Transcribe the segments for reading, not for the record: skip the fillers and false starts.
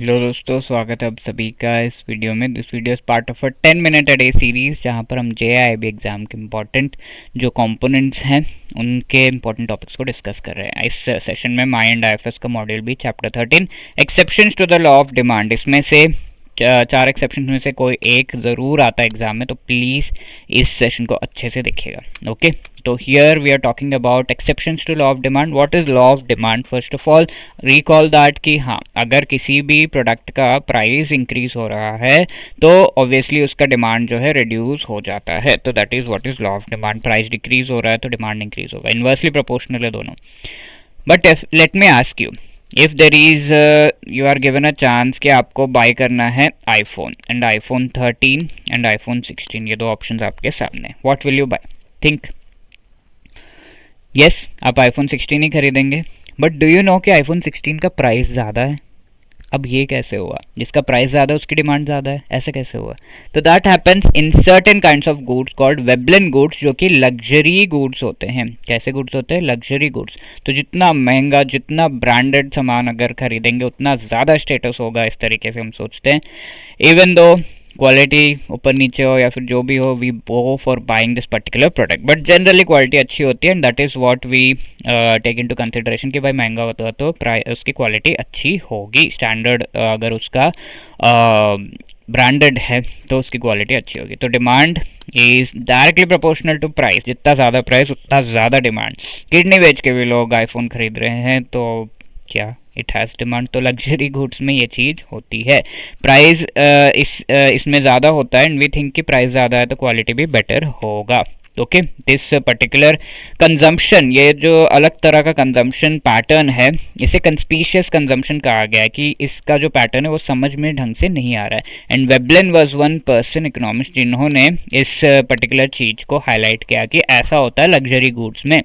Hello दोस्तों, स्वागत है आप सभी का इस वीडियो में। This video is part of a 10 minute a day series, जहां पर हम JIIB एग्ज़ाम के इम्पॉर्टेंट जो कंपोनेंट्स हैं उनके इम्पॉर्टेंट टॉपिक्स को डिस्कस कर रहे हैं। इस सेशन में माई एंड IFS का मॉड्यूल भी chapter 13 exceptions to the law of demand, इसमें से चार एक्सेप्शन में से कोई एक ज़रूर आता है एग्जाम में, तो प्लीज़ इस सेशन को अच्छे से देखिएगा। ओके, तो here we are talking about exceptions to law of demand. What is law of demand? First of all recall that कि हाँ, अगर किसी भी प्रोडक्ट का प्राइस इंक्रीज हो रहा है तो ऑब्वियसली उसका डिमांड जो है रिड्यूस हो जाता है। तो that is what is law of demand. Price decrease हो रहा है तो डिमांड इंक्रीज होगा, इन्वर्सली प्रोपोर्शनल है दोनों। But let me ask you, if there is you are given a chance कि आपको बाय करना है iPhone and iPhone 13 and iPhone 16, ये दो ऑप्शंस आपके सामने, what will you buy? Think. Yes, आप आईफोन 16 ही खरीदेंगे, बट डू यू नो कि आईफोन 16 का प्राइस ज़्यादा है। अब ये कैसे हुआ? जिसका प्राइस ज़्यादा है उसकी डिमांड ज़्यादा है, ऐसे कैसे हुआ? तो that happens in certain kinds of goods called Veblen goods, जो कि लग्जरी गुड्स होते हैं। कैसे गुड्स होते हैं? Luxury goods. तो जितना महंगा, जितना ब्रांडेड सामान अगर खरीदेंगे उतना ज़्यादा स्टेटस होगा, इस तरीके से हम सोचते हैं। इवन दो क्वालिटी ऊपर नीचे हो या फिर जो भी हो, we go for buying this particular product, but generally quality अच्छी होती है and that is what we take into consideration कि भाई महंगा होता है तो उसकी क्वालिटी अच्छी होगी। स्टैंडर्ड अगर उसका ब्रांडेड है तो उसकी क्वालिटी अच्छी होगी। तो demand is directly proportional to price. जितना ज़्यादा प्राइस उतना ज़्यादा डिमांड। किडनी बेच के भी लोग आईफोन खरीद रहे हैं, तो क्या इट हैज़ डिमांड? तो लग्जरी गुड्स में ये चीज़ होती है। प्राइस इसमें ज़्यादा होता है एंड वी थिंक कि प्राइस ज़्यादा है तो क्वालिटी भी बेटर होगा। ओके, दिस पर्टिकुलर कंजम्पशन, ये जो अलग तरह का कंजम्पशन पैटर्न है, इसे कंस्पीशियस कंजम्पशन कहा गया है कि इसका जो पैटर्न है वो समझ में ढंग से नहीं आ रहा है। And Veblen was one person economist जिन्होंने इस पर्टिकुलर चीज़ को हाईलाइट किया कि ऐसा होता है लग्जरी गुड्स में।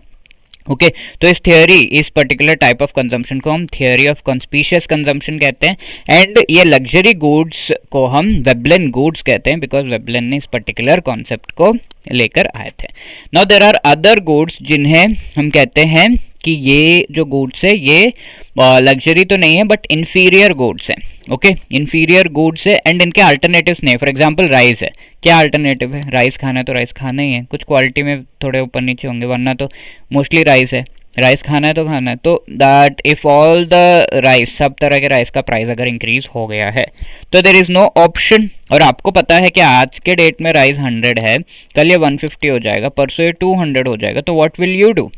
ओके, तो इस थियोरी, इस पर्टिकुलर टाइप ऑफ कंजम्पशन को हम थियोरी ऑफ कंस्पीशियस कंजम्पशन कहते हैं एंड ये लग्जरी गुड्स को हम वेबलन गुड्स कहते हैं बिकॉज वेबलन ने इस पर्टिकुलर कॉन्सेप्ट को लेकर आए थे। Now there are other goods जिन्हें हम कहते हैं कि ये जो गुड्स है ये लग्जरी तो नहीं है बट इंफीरियर गुड्स है। ओके, इंफीरियर गुड्स है एंड इनके अल्टरनेटिव्स नहीं है। फॉर एग्जांपल राइस है, क्या अल्टरनेटिव है? राइस खाना है तो राइस खाना ही है, कुछ क्वालिटी में थोड़े ऊपर नीचे होंगे वरना तो मोस्टली राइस है। राइस खाना है तो खाना है। तो that if all the rice, सब तरह के राइस का प्राइस अगर इंक्रीज हो गया है तो देर इज नो ऑप्शन। और आपको पता है कि आज के डेट में राइस 100 है, कल ये 150 हो जाएगा, परसों ये 200 हो जाएगा, तो व्हाट विल यू डू?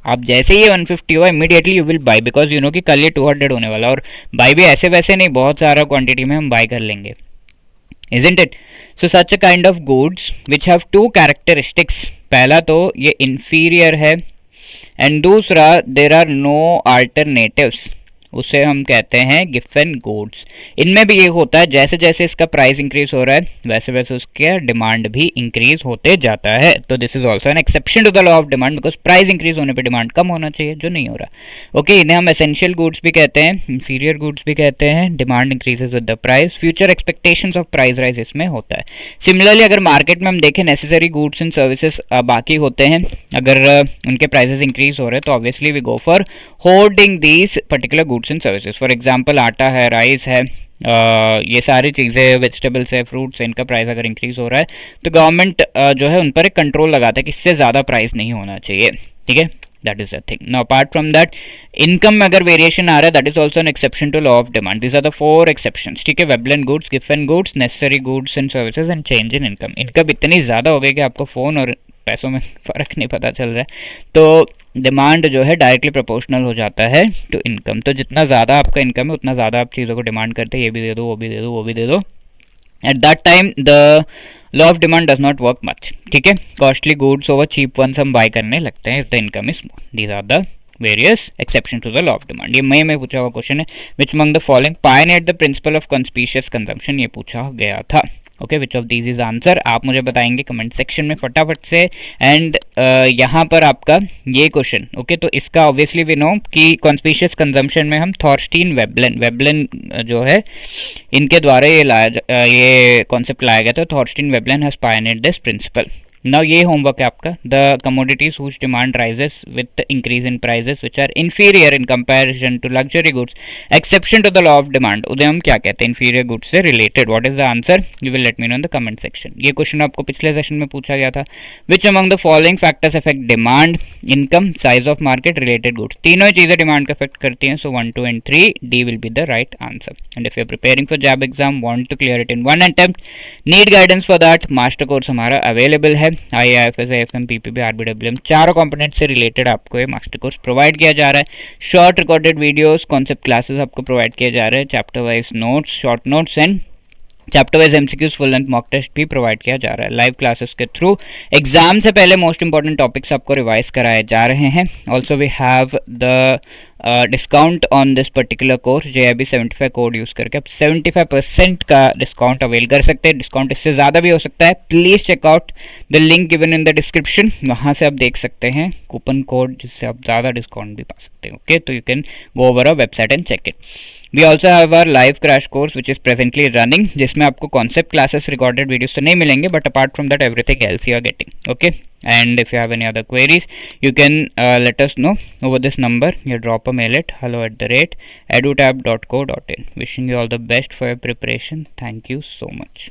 आप जैसे ही 150 हुआ immediately you will buy, because you know कि कल ये 200 होने वाला। और बाय भी ऐसे वैसे नहीं, बहुत सारा क्वांटिटी में हम बाय कर लेंगे, isn't it? So such a kind of goods which have two characteristics, पहला तो ये inferior है एंड दूसरा देर आर नो alternatives, उसे हम कहते हैं गिवन गुड्स। इनमें भी ये होता है, जैसे जैसे इसका प्राइस इंक्रीज हो रहा है वैसे वैसे उसका डिमांड भी इंक्रीज होते जाता है। तो this is also an exception to the law of demand because price increase होने पे डिमांड कम होना चाहिए, जो नहीं हो रहा। ओके, इन्हें हम एसेंशियल गुड्स भी कहते हैं, इंफीरियर गुड्स भी कहते हैं। Demand increases with the price, future expectations of price rise इसमें होता है। सिमिलरली अगर मार्केट में हम देखें नेसेसरी गुड्स एंड सर्विसेज बाकी होते हैं, अगर उनके प्राइसेस इंक्रीज हो रहे हैं तो obviously we go for holding these particular goods and services. For example आटा है, राइस है, ये सारी चीज़ें, वेजिटेबल्स है, फ्रूट्स है, इनका प्राइस अगर इंक्रीज हो रहा है तो गवर्नमेंट जो है उन पर एक कंट्रोल लगाता है कि इससे ज़्यादा प्राइस नहीं होना चाहिए। ठीक है, that is a thing. Now apart from that, income में अगर वेरिएशन आ रहा है that is also an exception to law of demand. This are the 4 exceptions. ठीक है, वेबलन गुड्स, गिवन goods, necessary goods and services and change in income. Income इतनी ज़्यादा हो गई कि आपको फ़ोन और पैसों में फ़र्क नहीं पता चल रहा है, तो डिमांड जो है डायरेक्टली प्रोपोर्शनल हो जाता है टू इनकम। तो जितना ज़्यादा आपका इनकम है उतना ज़्यादा आप चीज़ों को डिमांड करते हैं, ये भी दे दो, वो भी दे दो, वो भी दे दो। At that time the law of demand does not work much. ठीक है, costly goods over cheap once हम बाय करने लगते हैं, the income is small. These are the various exception to the law of demand. ये मई में पूछा हुआ क्वेश्चन है, which among the following pioneered the principle of conspicuous consumption, ये पूछा गया था। Okay, which of these is answer, आप मुझे बताएंगे कमेंट सेक्शन में फटाफट से। एंड यहाँ पर आपका ये क्वेश्चन, ओके, तो इसका ऑब्वियसली वी नो कि कॉन्स्पीशियस कंजम्पशन में हम थॉर्स्टीन वेबलन जो है इनके द्वारा ये कॉन्सेप्ट लाया गया था। Thorstein Veblen has pioneered this principle. Now ये होमवर्क है आपका, the commodities whose demand rises with increase in prices which are inferior in comparison to luxury goods exception to the law of demand. Uday हम क्या कहते हैं inferior goods से related, what is the answer, you will let me know in the comment section. ये question आपको पिछले session में पूछा गया था, विच among the following factors affect demand, income, size of market, related goods. तीनों चीजें डिमांड को अफेक्ट करती हैं, so 1, 2 and 3 D will be the right answer. And if you are preparing for JAIIB exam, want to clear it in one attempt, need guidance for that, master course हमारा available है। IAFS, AFM, PPB, RBWM चारों component से related आपको ये master course provide किया जा रहा है। Short recorded videos, concept classes आपको प्रोवाइड किए जा रहे हैं, chapter wise notes, short notes and chapter wise MCQs, full length mock test भी प्रोवाइड किया जा रहा है लाइव क्लासेस के थ्रू। एग्जाम से पहले मोस्ट इंपॉर्टेंट टॉपिक्स आपको रिवाइज कराए जा रहे हैं। Also we have the discount on this particular course, JIB 75 code use करके आप 75% का डिस्काउंट अवेल कर सकते हैं। डिस्काउंट इससे ज़्यादा भी हो सकता है, please checkout the link given in the description, वहाँ से आप देख सकते हैं कूपन कोड जिससे आप ज़्यादा डिस्काउंट भी पा सकते हैं। ओके, तो you can go over a website and check it. We also have our live crash course which is presently running, जिसमें आपको कॉन्सेप्ट क्लासेस रिकॉर्डेड वीडियोस तो नहीं मिलेंगे, but apart from that everything else you are getting. Okay, and if you have any other queries you can let us know over this number. You drop a mail at hello@edutab.co.in. Wishing you all the best for your preparation. Thank you so much.